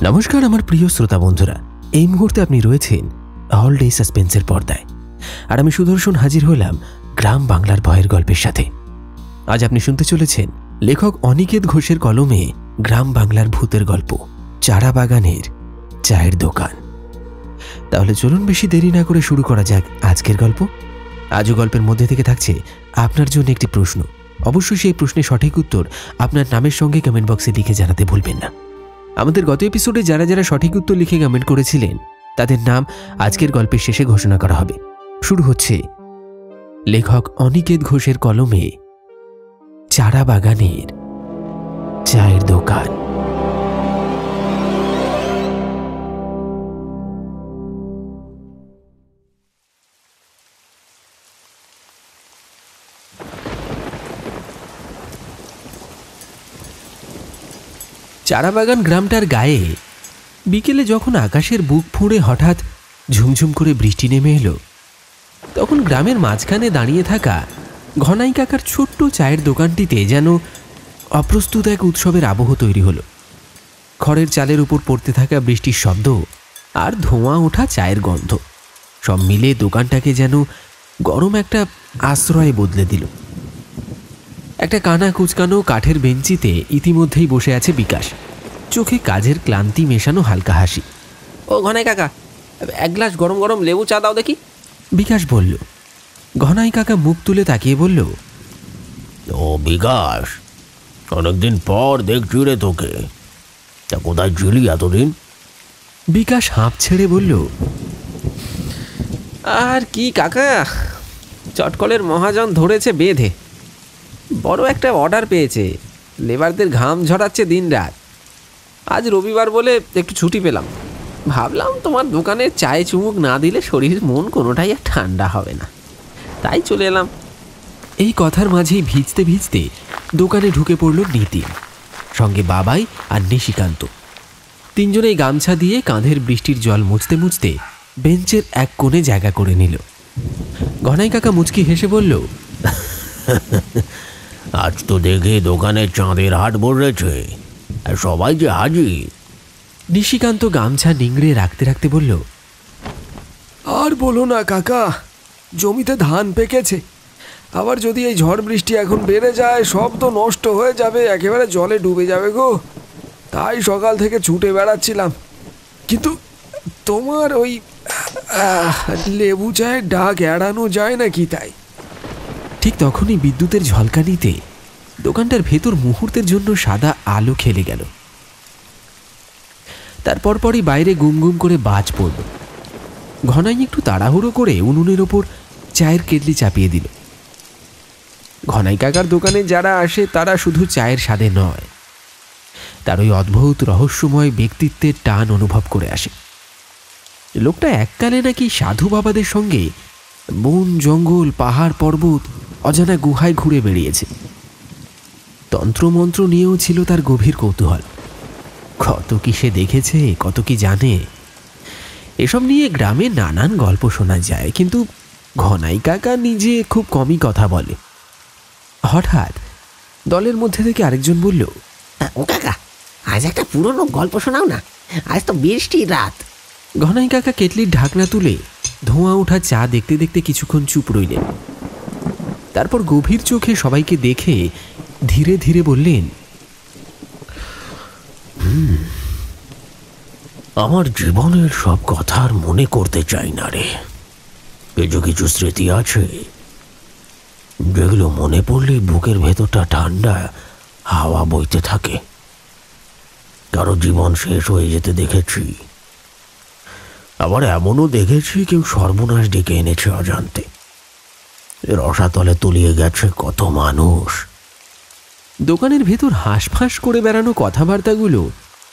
নমস্কার আমার প্রিয় শ্রোতা বন্ধুরা, এই মুহূর্তে আপনি রয়েছেন অল ডে সাসপেন্সের পর্দায়, আর আমি সুদর্শন হাজির হলাম গ্রাম বাংলার ভয়ের গল্পের সাথে। আজ আপনি শুনতে চলেছেন লেখক অনিকেত ঘোষের কলমে গ্রাম বাংলার ভূতের গল্প চারা বাগানের চায়ের দোকান। তাহলে চলুন বেশি দেরি না করে শুরু করা যাক আজকের গল্প। আজও গল্পের মধ্যে থেকে থাকছে আপনার জন্য একটি প্রশ্ন। অবশ্যই সেই প্রশ্নের সঠিক উত্তর আপনার নামের সঙ্গে কমেন্ট বক্সে লিখে জানাতে ভুলবেন না। আমাদের গত এপিসোডে যারা যারা সঠিক উত্তর লিখে কমেন্ট করেছিলেন তাদের নাম আজকের গল্পের শেষে ঘোষণা করা হবে। শুরু হচ্ছে লেখক অনিকেত ঘোষের কলমে চারা বাগানের চায়ের দোকান। চারাবাগান গ্রামটার গায়ে বিকেলে যখন আকাশের বুক ফুঁড়ে হঠাৎ ঝুমঝুম করে বৃষ্টি নেমে এলো, তখন গ্রামের মাঝখানে দাঁড়িয়ে থাকা ঘনাই কাকার ছোট্ট চায়ের দোকানটিতে যেন অপ্রস্তুত এক উৎসবের আবহ তৈরি হলো। খড়ের চালের উপর পড়তে থাকা বৃষ্টির শব্দ আর ধোঁয়া ওঠা চায়ের গন্ধ সব মিলে দোকানটাকে যেন গরম একটা আশ্রয়ে বদলে দিল। একটা কানা কুচকানো কাঠের বেঞ্চিতে ইতিমধ্যেই বসে আছে বিকাশ, চোখে কাজের ক্লান্তি মেশানো হালকা হাসি। ও ঘনাই কাকা, এক গ্লাস গরম গরম লেবু চা দাও দেখি। বিকাশ বলল। ঘনাই কাকা মুখ তুলে তাকিয়ে বলল, ও বিকাশ, অনেকদিন পর দেখছি রে তোকে, তা কোথায় ছিলি এতদিন? বিকাশ হাঁপ ছেড়ে বলল, আর কি কাকা, চটকলের মহাজন ধরেছে বেঁধে। বড় একটা অর্ডার পেয়েছে, লেবারদের ঘাম ঝরাচ্ছে দিন রাত। আজ রবিবার বলে একটু ছুটি পেলাম। ভাবলাম তোমার দোকানে চায়ে চুমুক না দিলে শরীর মন কোনোটাই আর ঠান্ডা হবে না, তাই চলে এলাম। এই কথার মাঝেই ভিজতে ভিজতে দোকানে ঢুকে পড়ল নিতিন, সঙ্গে বাবাই আর নিশিকান্ত। তিনজনেই গামছা দিয়ে কাঁধের বৃষ্টির জল মুছতে মুছতে বেঞ্চের এক কোণে জায়গা করে নিল। ঘনাই কাকা মুচকি হেসে বলল, আজ তো দেখে দোকানে চাঁদের হাট বসেছে, আর সবাই যে হাজির। নিশিকান্ত গামছা নিংড়ে রাখতে রাখতে বলল, আর বলো না কাকা, জমিতে ধান পেকেছে। আবার যদি এই ঝড় বৃষ্টি এখন বেড়ে যায়, সব তো নষ্ট হয়ে যাবে, একেবারে জলে ডুবে যাবে গো। তাই সকাল থেকে ছুটে বেড়াচ্ছিলাম, কিন্তু তোমার ওই লেবু চায়ের ডাক এড়ানো যায় না কি তাই? ঠিক তখনই বিদ্যুতের ঝলকানিতে দোকানটার ভেতর মুহূর্তের জন্য সাদা আলো খেলে গেল। তারপর পরই বাইরে গুম গুম করে বাজ পড়ল। ঘনাই একটু তাড়াহুড়ো করে উনুনের ওপর চায়ের কেটলি চাপিয়ে দিল। ঘনাই কাকার দোকানে যারা আসে তারা শুধু চায়ের স্বাদে নয়, তার ওই অদ্ভুত রহস্যময় ব্যক্তিত্বের টান অনুভব করে আসে। লোকটা এককালে নাকি সাধু বাবাদের সঙ্গে বন জঙ্গল পাহাড় পর্বত অজানা গুহায় ঘুরে বেরিয়েছে। তন্ত্রমন্ত্র নিয়েও ছিল তার গভীর কৌতূহল। কত কি সে দেখেছে, কত কি জানে, এসব নিয়ে গ্রামে নানান গল্প শোনা যায়, কিন্তু ঘনাই কাকা নিজে খুব কমই কথা বলে। হঠাৎ দলের মধ্যে থেকে আরেকজন বলল, ও কাকা, আজ একটা পুরনো গল্প শোনাও না, আজ তো বৃষ্টির রাত। ঘনাই কাকা কেটলির ঢাকনা তুলে ধোঁয়া ওঠা চা দেখতে দেখতে কিছুক্ষণ চুপ রইলেন। তারপর গভীর চোখে সবাইকে দেখে ধীরে ধীরে বললেন, আমার জীবনের সব কথা আর মনে করতে চাই না রে। কিছু কিছু স্মৃতি আছে যেগুলো মনে পড়লে বুকের ভেতরটা ঠান্ডা হাওয়া বইতে থাকে। কারো জীবন শেষ হয়ে যেতে দেখেছি, আবার এমনও দেখেছি কেউ সর্বনাশ ডেকে এনেছে অজান্তে। রসাতলে তলিয়ে গেছে কত মানুষ। দোকানের ভেতর হাঁসফাঁস করে বেড়ানো কথাবার্তাগুলো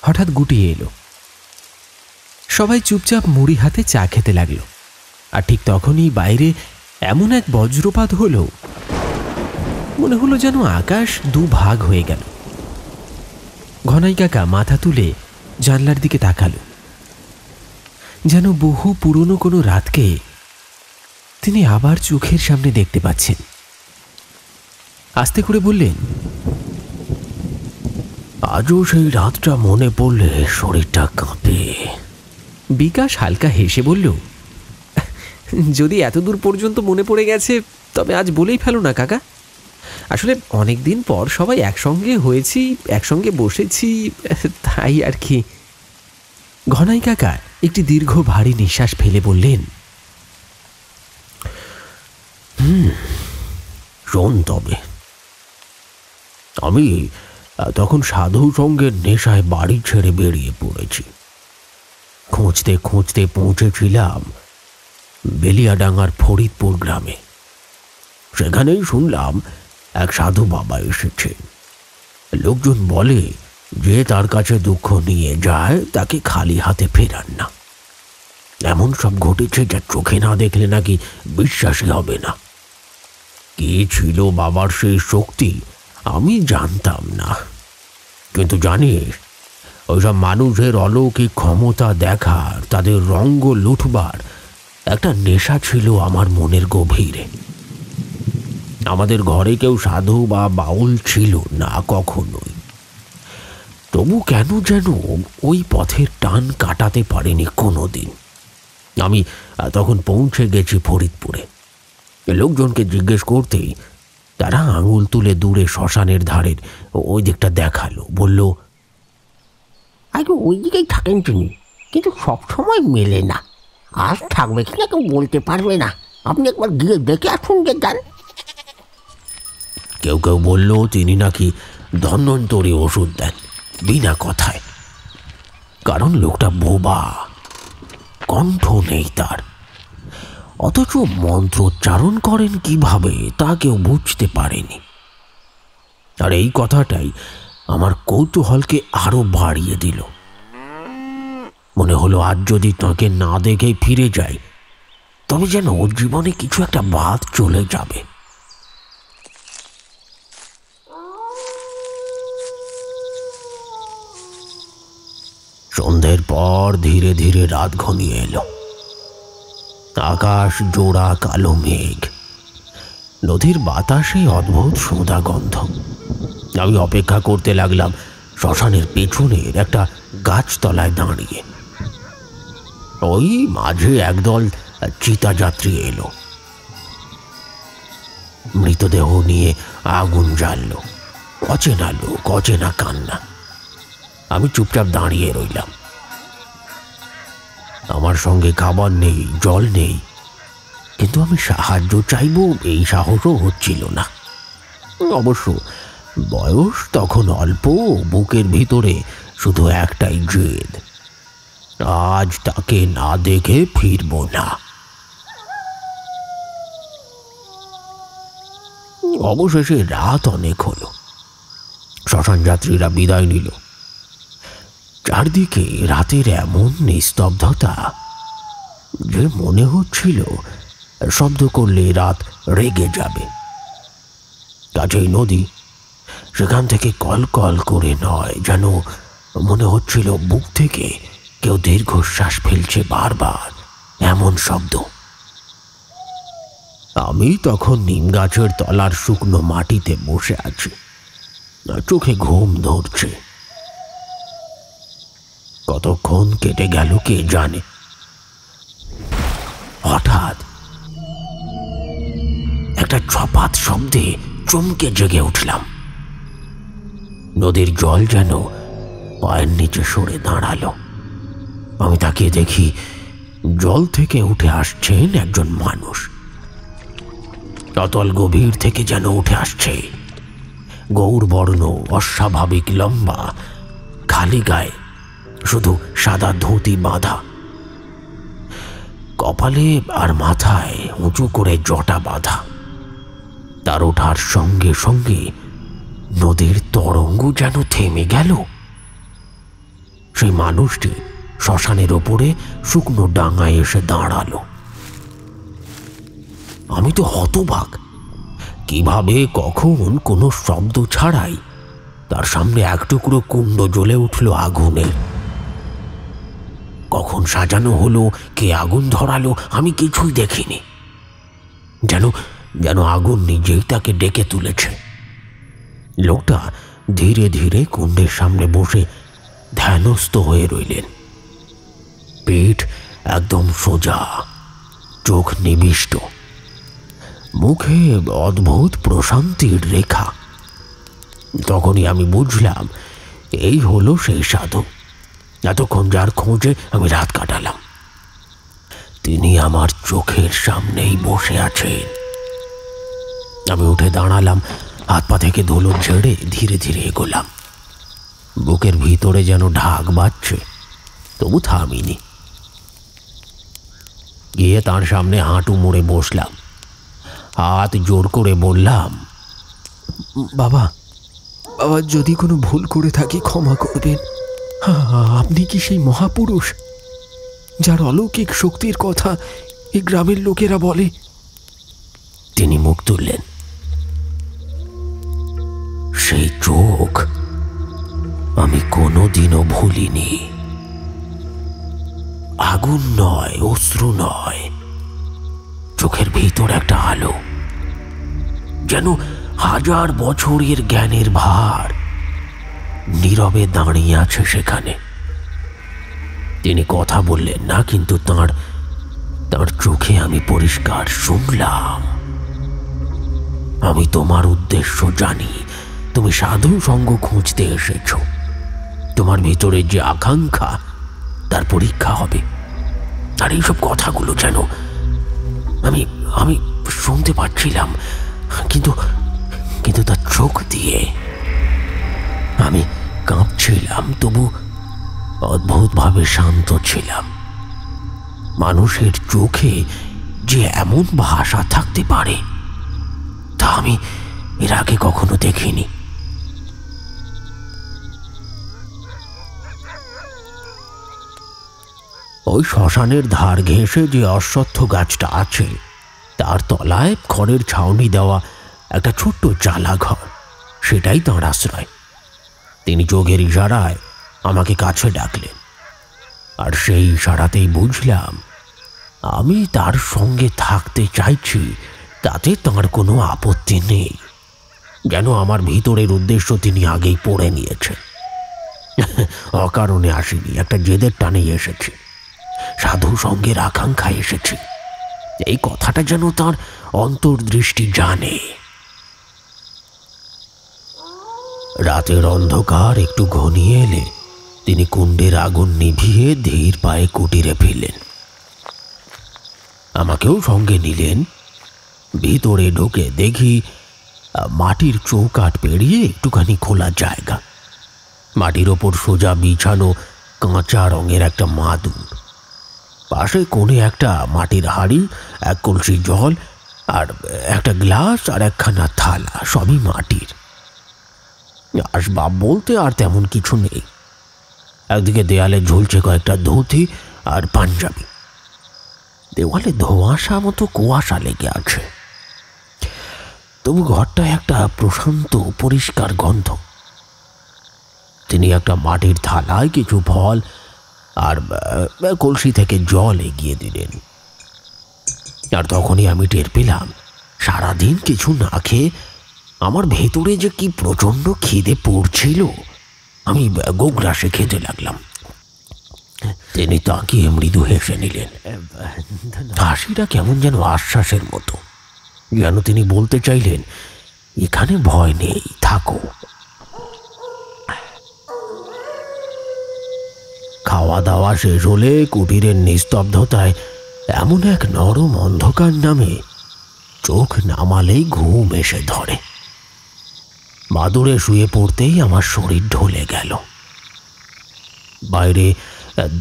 হঠাৎ গুটিয়ে এলো। সবাই চুপচাপ মুড়ি হাতে চা খেতে লাগলো। আর ঠিক তখনই বাইরে এমন এক বজ্রপাত হলো, মনে হলো যেন আকাশ দুভাগ হয়ে গেল। ঘনাই কাকা মাথা তুলে জানলার দিকে তাকালো, যেন বহু পুরনো কোনো রাতকে তিনি আবার চোখের সামনে দেখতে পাচ্ছেন। আস্তে করে বললেন, আজও সেই রাতটা মনে পড়লে শরীরটা কাঁপে। বিকাশ হালকা হেসে বলল, যদি এত দূর পর্যন্ত মনে পড়ে গেছে তবে আজ বলেই ফেলো না কাকা। আসলে অনেক দিন পর সবাই একসঙ্গে হয়েছি, একসঙ্গে বসেছি, তাই আর কি। ঘনাই কাকা একটি দীর্ঘ ভারী নিঃশ্বাস ফেলে বললেন, শোন, তবে আমি তখন সাধু সঙ্গের নেশায় বাড়ি ছেড়ে বেরিয়ে পড়েছি। খুঁজতে খুঁজতে পৌঁছেছিলাম বেলিয়াডাঙ্গার ফরিদপুর গ্রামে। সেখানেই শুনলাম এক সাধু বাবা এসেছে। লোকজন বলে যে তার কাছে দুঃখ নিয়ে যায় তাকে খালি হাতে ফেরান না। এমন সব ঘটেছে যা চোখে না দেখলে নাকি বিশ্বাসই হবে না। কি ছিল বাবার সেই শক্তি আমি জানতাম না, কিন্তু জানিস, ওইসব মানুষের অলৌকিক ক্ষমতা দেখার, তাদের রঙ্গ লুঠবার একটা নেশা ছিল আমার মনের গভীরে। আমাদের ঘরে কেউ সাধু বা বাউল ছিল না কখনোই, তবু কেন যেন ওই পথের টান কাটাতে পারিনি কোনোদিন। আমি তখন পৌঁছে গেছি ফরিদপুরে। লোকজনকে জিজ্ঞেস করতেই তারা আঙুল তুলে দূরে শ্মশানের ধারের ওই দিকটা দেখালো। বলল, আগে ওই দিকেই থাকেন তিনি, কিন্তু সবসময় মেলে না। আজ থাকবে কিনা কেউ বলতে পারবে না। আপনি একবার গিয়ে দেখে আসুন যে যান। কেউ কেউ বলল তিনি নাকি ধন্বন্তরী ওষুধ দেন বিনা কথায়। কারণ লোকটা বোবা, কণ্ঠ নেই তার, অথচ মন্ত্রোচ্চারণ করেন কিভাবে তা কেউ বুঝতে পারেনি। আর এই কথাটাই আমার কৌতূহলকে আরো বাড়িয়ে দিল। মনে হলো আজ যদি তাকে না দেখে ফিরে যাই তবে যেন ওর জীবনে কিছু একটা বাদ চলে যাবে। সন্ধ্যের পর ধীরে ধীরে রাত ঘনিয়ে এলো। আকাশ জোড়া কালো মেঘ, নদীর বাতাসে অদ্ভুত সোঁদা গন্ধ। আমি অপেক্ষা করতে লাগলাম শ্মশানের পেছনের একটা গাছতলায় দাঁড়িয়ে। ওই মাঝে একদল চিতাযাত্রী এলো, মৃতদেহ নিয়ে আগুন জ্বাললো। অচেনা লোক, অচেনা কান্না। আমি চুপচাপ দাঁড়িয়ে রইলাম। আমার সঙ্গে খাবার নেই, জল নেই, কিন্তু আমি সাহায্য চাইব এই সাহসও হচ্ছিল না। অবশ্য বয়স তখন অল্প, বুকের ভিতরে শুধু একটাই জেদ, আজ তাকে না দেখে ফিরব না। অবশেষে রাত অনেক হলো। শ্মশান যাত্রীরা বিদায় নিল। চারদিকে রাতের এমন নিস্তব্ধতা যে মনে হচ্ছিল শব্দ করলে রাত রেগে যাবে। কাছেই নদী, সেখান থেকে কলকল করে নয়, যেন মনে হচ্ছিল বুক থেকে কেউ দীর্ঘশ্বাস ফেলছে বারবার, এমন শব্দ। আমি তখন নিম গাছের তলার শুকনো মাটিতে বসে আছি, চোখে ঘুম ধরছে। কতক্ষণ কেটে গেল কে জানে। হঠাৎ একটা ঝপাত শব্দে চমকে জেগে উঠলাম। নদীর জল যেন পায়ের নিচে সরে দাঁড়ালো। আমি তাকিয়ে দেখি জল থেকে উঠে আসছেন একজন মানুষ। অতল গভীর থেকে যেন উঠে আসছে। গৌরবর্ণ, অস্বাভাবিক লম্বা, খালি গায়ে শুধু সাদা ধুতি বাঁধা, কপালে আর মাথায় উঁচু করে জটা বাঁধা। তার ওঠার সঙ্গে সঙ্গে নদীর তরঙ্গ যেন থেমে গেল। সেই মানুষটি শ্মশানের ওপরে শুকনো ডাঙায় এসে দাঁড়ালো। আমি তো হতবাক। কিভাবে, কখন, কোনো শব্দ ছাড়াই তার সামনে এক টুকরো কুণ্ড জ্বলে উঠল আগুনে। কখন সাজানো হলো, কে আগুন ধরালো, আমি কিছুই দেখিনি। যেন যেন আগুন নিজেই তাকে ডেকে তুলেছে। লোকটা ধীরে ধীরে কুণ্ডের সামনে বসে ধ্যানস্থ হয়ে রইলেন। পিঠ একদম সোজা, চোখ নিবিষ্ট, মুখে অদ্ভুত প্রশান্তির রেখা। তখনই আমি বুঝলাম এই হলো সেই সাধু, এতক্ষণ যার খোঁজে আমি রাত কাটালাম। তিনি আমার চোখের সামনেই বসে আছেন। আমি উঠে দাঁড়ালাম, হাত পা থেকে ধুলো ঝেড়ে ধীরে ধীরে এগোলাম। বুকের ভিতরে যেন ঢাক বাজছে, তবু থামিনি। গিয়ে তার সামনে হাঁটু মুড়ে বসলাম, হাত জোর করে বললাম, বাবা, বাবা, যদি কোনো ভুল করে থাকি ক্ষমা করবেন। আপনি কি সেই মহাপুরুষ যার অলৌকিক শক্তির কথা এই গ্রামের লোকেরা বলে? তিনি মুখ তুললেন। সেই চোখ আমি কোনোদিনও ভুলিনি। আগুন নয়, অশ্রু নয়, চোখের ভিতর একটা আলো, যেন 1000 বছরের জ্ঞানের ভার নীরবে দাঁড়িয়ে আছে সেখানে। তিনি কথা বললেন না, কিন্তু তাঁর চোখে আমি পরিষ্কার শুনলাম, আমি তোমার উদ্দেশ্য জানি। তুমি সাধু সঙ্গ খুঁজতে এসেছ। তোমার ভিতরে যে আকাঙ্ক্ষা, তার পরীক্ষা হবে। আর এইসব কথাগুলো যেন আমি শুনতে পাচ্ছিলাম, কিন্তু তার চোখ দিয়ে। আমি কাঁপছিলাম, তবু অদ্ভুতভাবে শান্ত ছিলাম। মানুষের চোখে যে এমন ভাষা থাকতে পারে, তা আমি এর আগে কখনো দেখিনি। ওই শ্মশানের ধার ঘেঁষে যে অশ্বত্থ গাছটা আছে, তার তলায় খড়ের ছাউনি দেওয়া একটা ছোট্ট চালা ঘর, সেটাই তাঁর আশ্রয়। তিনি চোখের ইশারায় আমাকে কাছে ডাকলেন, আর সেই ইশারাতেই বুঝলাম আমি তার সঙ্গে থাকতে চাইছি, তাতে তাঁর কোনো আপত্তি নেই। যেন আমার ভিতরের উদ্দেশ্য তিনি আগেই পড়ে নিয়েছেন। অকারণে আসিনি, একটা জেদের টানেই এসেছি, সাধু সঙ্গের আকাঙ্ক্ষায় এসেছি। এই কথাটা যেন তার অন্তর্দৃষ্টি জানে। রাতের অন্ধকার একটু ঘনিয়ে এলে তিনি কুণ্ডের আগুন নিভিয়ে ধীর পায়ে কুটিরে ফিরলেন। আমাকেও সঙ্গে নিলেন। ভিতরে ঢুকে দেখি মাটির চৌকাঠ পেরিয়ে একটুখানি খোলা জায়গা। মাটির ওপর সোজা বিছানো কাঁচা রঙের একটা মাদুর, পাশে কোণে একটা মাটির হাঁড়ি, 1 কলসি জল, আর একটা গ্লাস আর একখানা থালা, সবই মাটির। আসবাব বলতে আর তেমন কিছু নেই। একদিকে দেয়ালে ঝুলছে কয়েকটা ধুতি আর পাঞ্জাবি। দেওয়ালে ধোঁয়াশা মতো কুয়াশা লেগে আছে, তবু ঘরটা একটা প্রশান্ত পরিষ্কার গন্ধ। তিনি একটা মাটির থালায় কিছু ফল আর কলসি থেকে জল এগিয়ে দিলেন। আর তখনই আমি টের পেলাম, সারাদিন কিছু না খেয়ে আমার ভেতরে যে কি প্রচণ্ড খিদে পড়ছিল। আমি গোগ্রাসে খেতে লাগলাম। তিনি তাকিয়ে মৃদু হেসে নিলেন। হাসিটা কেমন যেন আশ্বাসের মতো, যেন তিনি বলতে চাইলেন, এখানে ভয় নেই, থাকো। খাওয়া দাওয়া শেষ হলে কুটিরের নিস্তব্ধতায় এমন এক নরম অন্ধকার নামে, চোখ নামালেই ঘুম এসে ধরে। মাদুরে শুয়ে পড়তেই আমার শরীর ঢলে গেল। বাইরে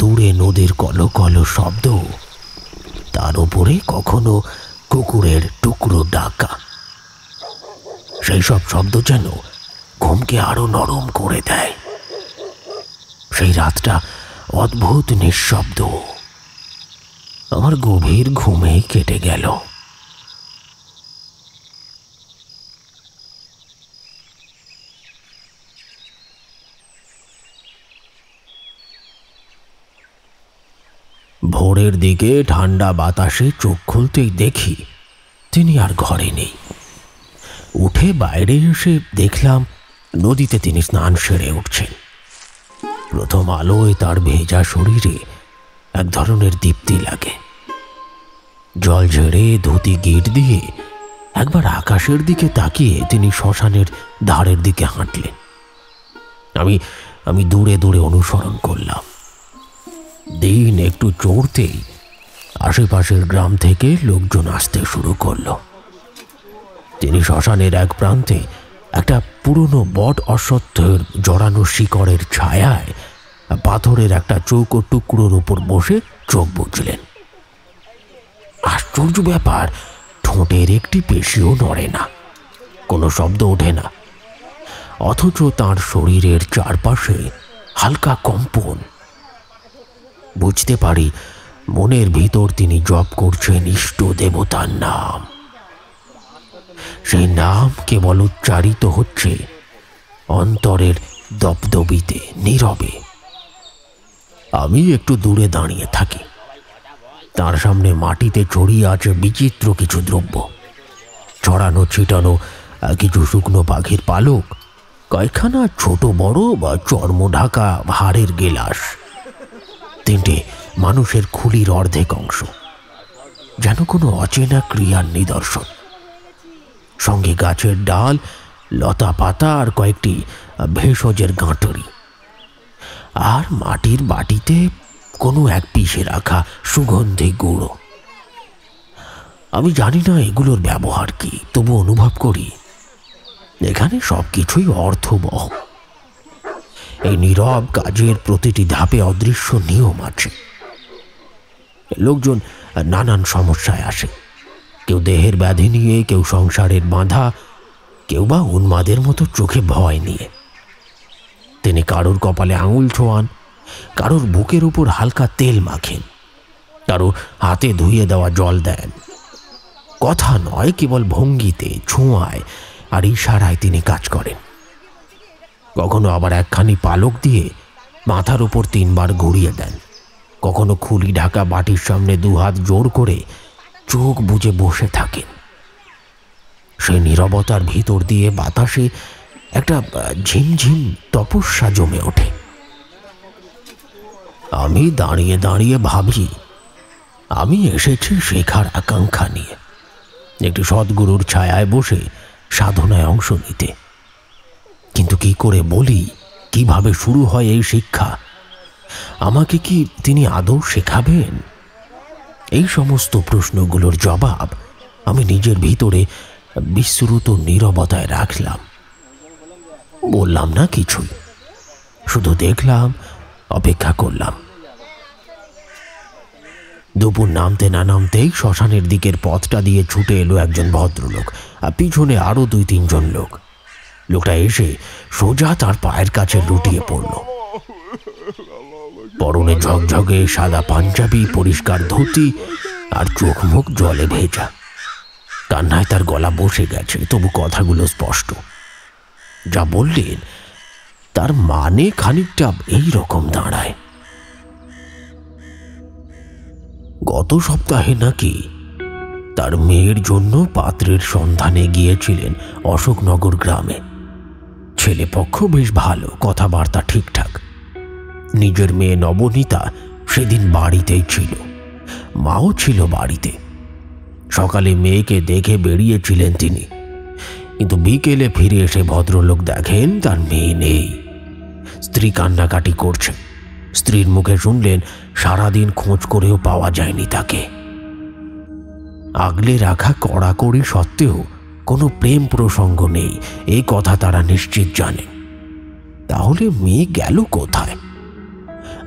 দূরে নদীর কলকল শব্দ, তার উপরে কখনো কুকুরের টুকরো ডাকা। সেই সব শব্দ যেন ঘুমকে আরো নরম করে দেয়। সেই রাতটা অদ্ভুত নিঃশব্দ, আমার গভীর ঘুমে কেটে গেল। ভোরের দিকে ঠান্ডা বাতাসে চোখ খুলতেই দেখি তিনি আর ঘরে নেই। উঠে বাইরে এসে দেখলাম নদীতে তিনি স্নান সেরে উঠছেন। প্রথম আলোয় তার ভেজা শরীরে এক ধরনের দীপ্তি লাগে। জল ঝেড়ে ধুতি গিট দিয়ে একবার আকাশের দিকে তাকিয়ে তিনি শ্মশানের ধারের দিকে হাঁটলেন। আমি দূরে দূরে অনুসরণ করলাম। দিন একটু চড়তেই আশেপাশের গ্রাম থেকে লোকজন আসতে শুরু করলো। তিনি শ্মশানের এক প্রান্তে একটা পুরনো বট অশ্বত্থের জড়ানো শিকড়ের ছায়ায় পাথরের একটা চৌকো টুকরোর উপর বসে চোখ বুঝলেন। আশ্চর্য ব্যাপার, ঠোঁটের একটি পেশিও নড়ে না, কোনো শব্দ ওঠে না, অথচ তার শরীরের চারপাশে হালকা কম্পন। বুঝতে পারি মনের ভিতর তিনি জপ করছেন ইষ্ট দেবতার নাম। সেই নাম কেবল উচ্চারিত হচ্ছে অন্তরের দপদবিতে, নীরবে। আমি একটু দূরে দাঁড়িয়ে থাকি। তার সামনে মাটিতে ছড়িয়ে আছে বিচিত্র কিছু দ্রব্য, ছড়ানো ছিটানো কিছু শুকনো পাখির পালক, কয়েকখানা ছোট বড় বা চর্ম ঢাকা হাড়ের গেলাস, তিনটে মানুষের খুলির অর্ধেক অংশ, যেন কোনো অচেনা ক্রিয়ার নিদর্শন। সঙ্গে গাছের ডাল, লতা পাতা আর কয়েকটি ভেষজের গাঁটরি, আর মাটির বাটিতে কোনো এক পিষে রাখা সুগন্ধি গুঁড়ো। আমি জানি না এগুলোর ব্যবহার কি, তবু অনুভব করি এখানে সবকিছুই অর্থবহ। এই নীরব কাজের প্রতিটি ধাপে অদৃশ্য নিয়ম আছে। লোকজন নানান সমস্যায় আসে, কেউ দেহের ব্যাধি নিয়ে, কেউ সংসারের বাঁধা, কেউ বা উন্মাদের মতো চোখে ভয় নিয়ে। তিনি কারোর কপালে আঙুল ছোঁয়ান, কারোর বুকের উপর হালকা তেল মাখেন, কারো হাতে ধুইয়ে দেওয়া জল দেন। কথা নয়, কেবল ভঙ্গিতে, ছোঁয়ায় আর ইশারায় তিনি কাজ করেন। কখনো আবার একখানি পালক দিয়ে মাথার উপর 3 বার ঘুরিয়ে দেন। কখনো খুলি ঢাকা বাটির সামনে 2 হাত জোর করে চোখ বুজে বসে থাকেন। সেই নীরবতার ভিতর দিয়ে বাতাসে একটা ঝিমঝিম তপস্যা জমে ওঠে। আমি দাঁড়িয়ে দাঁড়িয়ে ভাবি, আমি এসেছি শেখার আকাঙ্ক্ষা নিয়ে, একটি সদ্গুরুর ছায়ায় বসে সাধনায় অংশ নিতে। কিন্তু কি করে বলি, কিভাবে শুরু হয় এই শিক্ষা? আমাকে কি তিনি আদৌ শেখাবেন? এই সমস্ত প্রশ্নগুলোর জবাব আমি নিজের ভিতরে বিস্মৃত নীরবতায় রাখলাম। বললাম না কিছুই, শুধু দেখলাম, অপেক্ষা করলাম। দুপুর নামতে না নামতেই শ্মশানের দিকের পথটা দিয়ে ছুটে এলো একজন ভদ্রলোক, আর পিছনে আরো 2-3 জন লোক। লোকটা এসে সোজা তার পায়ের কাছে লুটিয়ে পড়ল। পরনে ঝকঝকে সাদা পাঞ্জাবি, পরিষ্কার ধুতি আর চোখ মুখ জলে ভেজা। কান্নায় তার গলা বসে গেছে, তবু কথাগুলো স্পষ্ট। যা বললেন তার মানে খানিকটা এই রকম দাঁড়ায়। গত সপ্তাহে নাকি তার মেয়ের জন্য পাত্রের সন্ধানে গিয়েছিলেন অশোকনগর গ্রামে। ছেলেপক্ষ বেশ ভালো, কথাবার্তা ঠিকঠাক। নিজের মেয়ে নবনীতা সেদিন বাড়িতেই ছিল, মাও ছিল বাড়িতে। সকালে মেয়েকে দেখে বেরিয়েছিলেন তিনি, কিন্তু বিকেলে ফিরে এসে ভদ্রলোক দেখেন তার মেয়ে নেই। স্ত্রী কান্নাকাটি করছে। স্ত্রীর মুখে শুনলেন সারাদিন খোঁজ করেও পাওয়া যায়নি তাকে। আগলে রাখা কড়াকড়ি সত্ত্বেও কোনো প্রেম প্রসঙ্গ নেই, এই কথা তারা নিশ্চিত জানেন। তাহলে মেয়ে গেল কোথায়?